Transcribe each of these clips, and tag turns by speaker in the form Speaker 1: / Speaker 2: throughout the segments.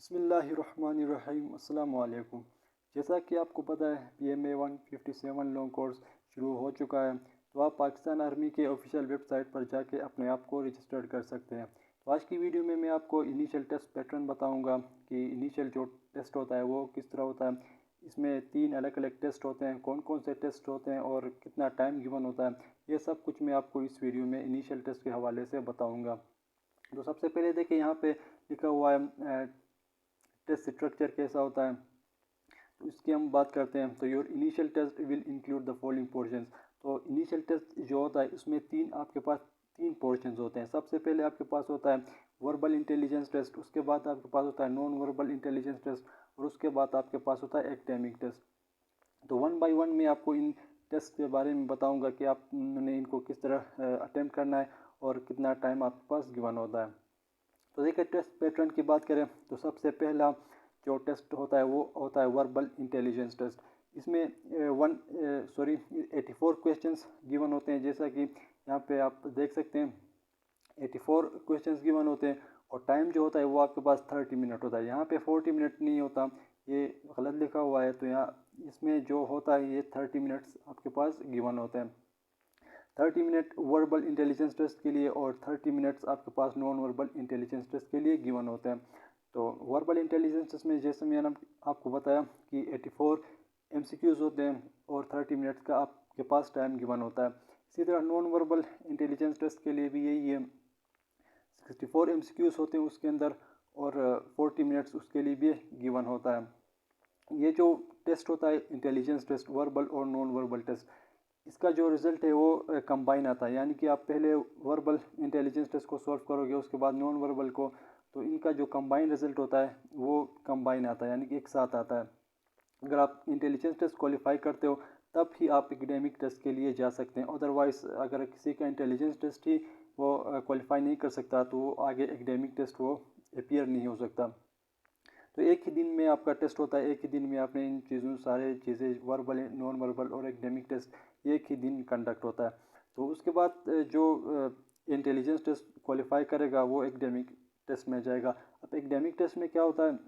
Speaker 1: बिस्मिल्लाहिर्रहमानिर्रहीम अस्सलाम वालेकुम। जैसा कि आपको पता है PMA 157 लॉन्ग कोर्स शुरू हो चुका है, तो आप पाकिस्तान आर्मी के ऑफिशियल वेबसाइट पर जाके अपने आप को रजिस्टर्ड कर सकते हैं। तो आज की वीडियो में मैं आपको इनिशियल टेस्ट पैटर्न बताऊंगा कि इनिशियल जो टेस्ट होता है वो किस तरह होता है। इसमें 3 अलग अलग टेस्ट होते हैं, कौन कौन से टेस्ट होते हैं और कितना टाइम गिवन होता है, ये सब कुछ मैं आपको इस वीडियो में इनिशियल टेस्ट के हवाले से बताऊँगा। तो सबसे पहले देखिए यहाँ पे लिखा हुआ है टेस्ट स्ट्रक्चर कैसा होता है, तो इसकी हम बात करते हैं। तो your initial test will include the following portions. तो इनिशियल टेस्ट जो होता है उसमें आपके पास तीन पोर्शंस होते हैं। सबसे पहले आपके पास होता है वर्बल इंटेलिजेंस टेस्ट, उसके बाद आपके पास होता है नॉन वर्बल इंटेलिजेंस टेस्ट और उसके बाद आपके पास होता है एकेडमिक टेस्ट। तो वन बाय वन मैं आपको इन टेस्ट के बारे में बताऊंगा कि आपने इनको किस तरह अटेम्प्ट करना है और कितना टाइम आपके पास गिवन होता है। तो देखिए टेस्ट पैटर्न की बात करें तो सबसे पहला जो टेस्ट होता है वो होता है वर्बल इंटेलिजेंस टेस्ट। इसमें 84 क्वेश्चंस गिवन होते हैं, जैसा कि यहाँ पे आप देख सकते हैं 84 क्वेश्चंस गिवन होते हैं और टाइम जो होता है वो आपके पास 30 मिनट होता है। यहाँ पे 40 मिनट नहीं होता, ये गलत लिखा हुआ है। तो यहाँ इसमें जो होता है ये 30 मिनट्स आपके पास गिवन होते हैं। 30 मिनट वर्बल इंटेलिजेंस टेस्ट के लिए और 30 मिनट्स आपके पास नॉन वर्बल इंटेलिजेंस टेस्ट के लिए गिवन होते हैं। तो वर्बल इंटेलिजेंस टेस्ट में जैसे मैंने आपको बताया कि 84 MCQs होते हैं और 30 मिनट्स का आपके पास टाइम गिवन होता है। इसी तरह नॉन वर्बल इंटेलिजेंस टेस्ट के लिए भी यही है, 64 MCQs होते हैं उसके अंदर और 40 मिनट्स उसके लिए भी गिवन होता है। ये जो टेस्ट होता है इंटेलिजेंस टेस्ट, वर्बल और नॉन वर्बल टेस्ट, इसका जो रिज़ल्ट है वो कंबाइन आता है। यानी कि आप पहले वर्बल इंटेलिजेंस टेस्ट को सॉल्व करोगे, उसके बाद नॉन वर्बल को, तो इनका जो कंबाइन रिज़ल्ट होता है वो कंबाइन आता है, यानी कि एक साथ आता है। अगर आप इंटेलिजेंस टेस्ट क्वालिफाई करते हो तब ही आप एकेडमिक टेस्ट के लिए जा सकते हैं। अदरवाइज़ अगर किसी का इंटेलिजेंस टेस्ट ही वो क्वालिफाई नहीं कर सकता तो वो आगे एकेडमिक टेस्ट वो अपीयर नहीं हो सकता। तो एक ही दिन में आपका टेस्ट होता है, एक ही दिन में आपने इन सारे चीज़ें वर्बल नॉन वर्बल और एकेडमिक टेस्ट एक ही दिन कंडक्ट होता है। तो उसके बाद जो इंटेलिजेंस टेस्ट क्वालिफाई करेगा वो एकेडमिक टेस्ट में जाएगा। अब एकेडमिक टेस्ट में क्या होता है,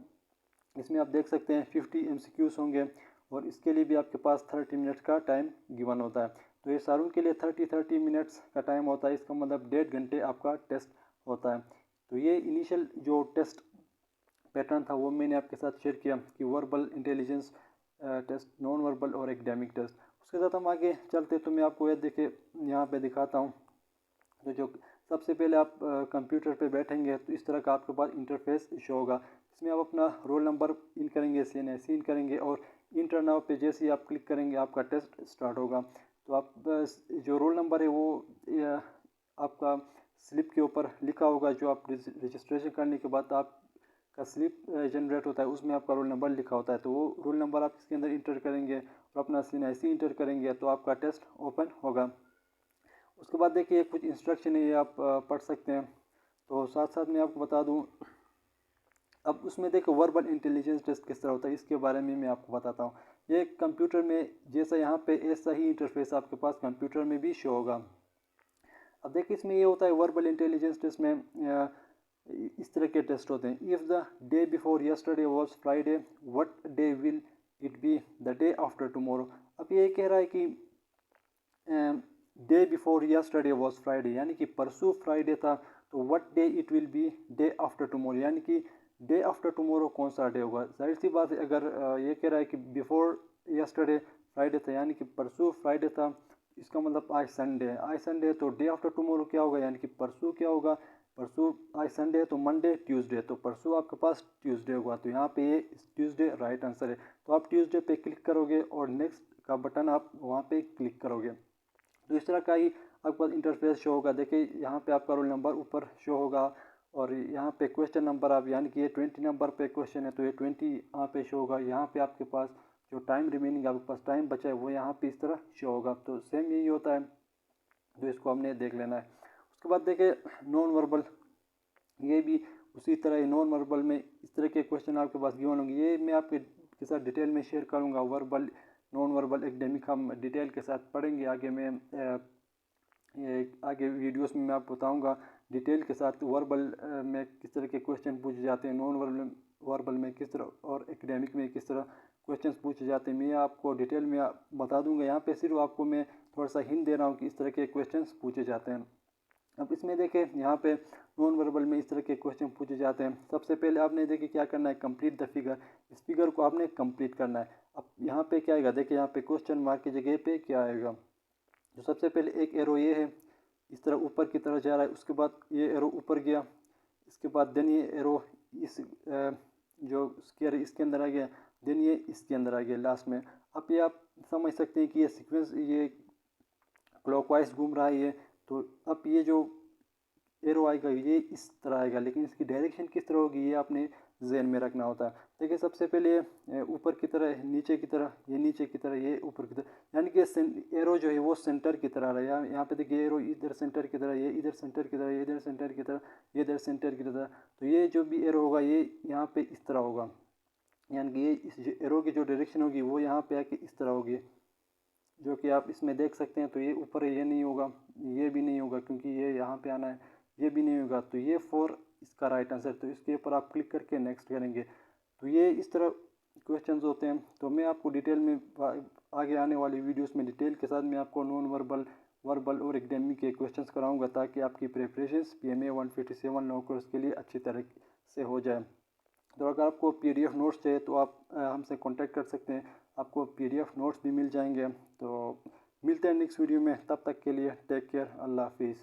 Speaker 1: इसमें आप देख सकते हैं 50 MCQs होंगे और इसके लिए भी आपके पास 30 मिनट्स का टाइम गिवन होता है। तो ये सारों के लिए 30 मिनट्स का टाइम होता है, इसका मतलब 1.5 घंटे आपका टेस्ट होता है। तो ये इनिशियल जो टेस्ट पैटर्न था वो मैंने आपके साथ शेयर किया कि verbal intelligence test, non verbal और एकेडमिक टेस्ट। उसके साथ हम आगे चलते तो मैं आपको ये देखे यहाँ पे दिखाता हूँ। तो जो सबसे पहले आप कंप्यूटर पे बैठेंगे तो इस तरह का आपके पास इंटरफेस शो होगा। इसमें आप अपना रोल नंबर इन करेंगे, CNSE इन करेंगे और इंटर नाउ पे जैसे ही आप क्लिक करेंगे आपका टेस्ट स्टार्ट होगा। तो आप जो रोल नंबर है वो आपका स्लिप के ऊपर लिखा होगा, जो आप रजिस्ट्रेशन करने के बाद आप का स्लिप जनरेट होता है उसमें आपका रोल नंबर लिखा होता है। तो वो रोल नंबर आप इसके अंदर इंटर करेंगे और अपना CNSE इंटर करेंगे तो आपका टेस्ट ओपन होगा। उसके बाद देखिए कुछ इंस्ट्रक्शन है ये आप पढ़ सकते हैं। तो साथ साथ मैं आपको बता दूं, अब उसमें देखो वर्बल इंटेलिजेंस टेस्ट किस तरह होता है इसके बारे में मैं आपको बताता हूँ। ये कंप्यूटर में जैसा यहाँ पे ऐसा ही इंटरफेस आपके पास कंप्यूटर में भी शो होगा। अब देखिए इसमें ये होता है वर्बल इंटेलिजेंस टेस्ट में इस तरह के टेस्ट होते हैं। If the day before yesterday was Friday, what day will it be the day after tomorrow. अब ये कह रहा है कि day before yesterday was Friday, यानी कि परसों फ्राइडे था, तो what day it will be day after tomorrow, यानी कि डे आफ्टर टुमारो कौन सा डे होगा। जाहिर सी बात है, अगर ये कह रहा है कि बिफोर यस्टरडे फ्राइडे था यानी कि परसों फ्राइडे था, इसका मतलब आज संडे है। आज संडे है तो डे आफ्टर टुमारो क्या होगा, यानी कि परसों क्या होगा, परसों आज संडे है तो मंडे ट्यूसडे, तो परसों आपके पास ट्यूसडे होगा। तो यहाँ पे ये ट्यूसडे राइट आंसर है। तो आप ट्यूसडे पे क्लिक करोगे और नेक्स्ट का बटन आप वहाँ पे क्लिक करोगे तो इस तरह का ही आपके पास इंटरफेस शो होगा। देखिए यहाँ पे आपका रोल नंबर ऊपर शो होगा और यहाँ पे क्वेश्चन नंबर आप, यानी कि ये 20 नंबर पे क्वेश्चन है तो ये 20 यहाँ पे शो होगा। यहाँ पे आपके पास जो टाइम रिमेनिंग आपके पास टाइम बचा है वो यहाँ पे इस तरह शो होगा। तो सेम यही होता है, तो इसको हमने देख लेना है। उसके बाद देखें नॉन वर्बल, ये भी उसी तरह नॉन वर्बल में इस तरह के क्वेश्चन आपके पास गिवन होंगे। ये मैं आपके साथ डिटेल में शेयर करूँगा। वर्बल नॉन वर्बल एकेडमिक हम डिटेल के साथ पढ़ेंगे आगे। मैं आगे वीडियोस में मैं आपको बताऊंगा डिटेल के साथ वर्बल में किस तरह के क्वेश्चन पूछे जाते हैं, नॉन वर्बल में किस तरह और एकेडमिक में किस तरह क्वेश्चंस पूछे जाते हैं, मैं आपको डिटेल में बता दूंगा। यहाँ पे सिर्फ आपको मैं थोड़ा सा हिंट दे रहा हूँ कि इस तरह के क्वेश्चंस पूछे जाते हैं। अब इसमें देखें यहाँ पे नॉन वर्बल में इस तरह के क्वेश्चन पूछे जाते हैं। सबसे पहले आपने देखिए क्या करना है, कंप्लीट द फिगर। इस फिगर को आपने कंप्लीट करना है। अब यहाँ पे क्या आएगा, देखिए यहाँ पे क्वेश्चन मार्क की जगह पे क्या आएगा, तो सबसे पहले एक एरो ये है इस तरह ऊपर की तरफ जा रहा है, उसके बाद ये एरो ऊपर गया, इसके बाद देन ये एरो इस जो स्क्वायर इसके अंदर आ गया, देन ये इसके अंदर आ गया लास्ट में। अब ये आप समझ सकते हैं कि ये सीक्वेंस ये क्लॉकवाइज घूम रहा है ये, तो अब ये जो एरो आएगा ये इस तरह आएगा, लेकिन इसकी डायरेक्शन किस तरह होगी ये आपने जहन में रखना होता है। देखिए सबसे पहले ऊपर की तरह, नीचे की तरह, ये नीचे की तरह, ये ऊपर की तरह, यानी कि एरो जो है वो सेंटर की तरह रहा है। यहाँ पे देखिए एरो इधर सेंटर की तरह, ये इधर सेंटर की तरह, ये इधर सेंटर की तरह, ये इधर सेंटर की तरह, तो ये जो भी एरो होगा ये यहाँ पे इस तरह होगा, यानी कि ये इस एरो की जो डायरेक्शन होगी वो यहाँ पे आके इस तरह होगी, जो कि आप इसमें देख सकते हैं। तो ये ऊपर ये नहीं होगा, ये भी नहीं होगा क्योंकि ये यहाँ पे आना है, ये भी नहीं होगा, तो ये 4 इसका राइट आंसर। तो इसके ऊपर आप क्लिक करके नेक्स्ट करेंगे। तो ये इस तरह क्वेश्चंस होते हैं। तो मैं आपको डिटेल में आगे आने वाली वीडियोस में डिटेल के साथ मैं आपको नॉन वर्बल, वर्बल और एकेडमिक के क्वेश्चंस कराऊंगा, ताकि आपकी प्रिपरेशंस PMA 157 लॉ कोर्स के लिए अच्छी तरह से हो जाए। तो अगर आपको PDF नोट्स चाहिए तो आप हमसे कांटेक्ट कर सकते हैं, आपको PDF नोट्स भी मिल जाएंगे। तो मिलते हैं नेक्स्ट वीडियो में, तब तक के लिए टेक केयर, अल्लाह हाफिज़।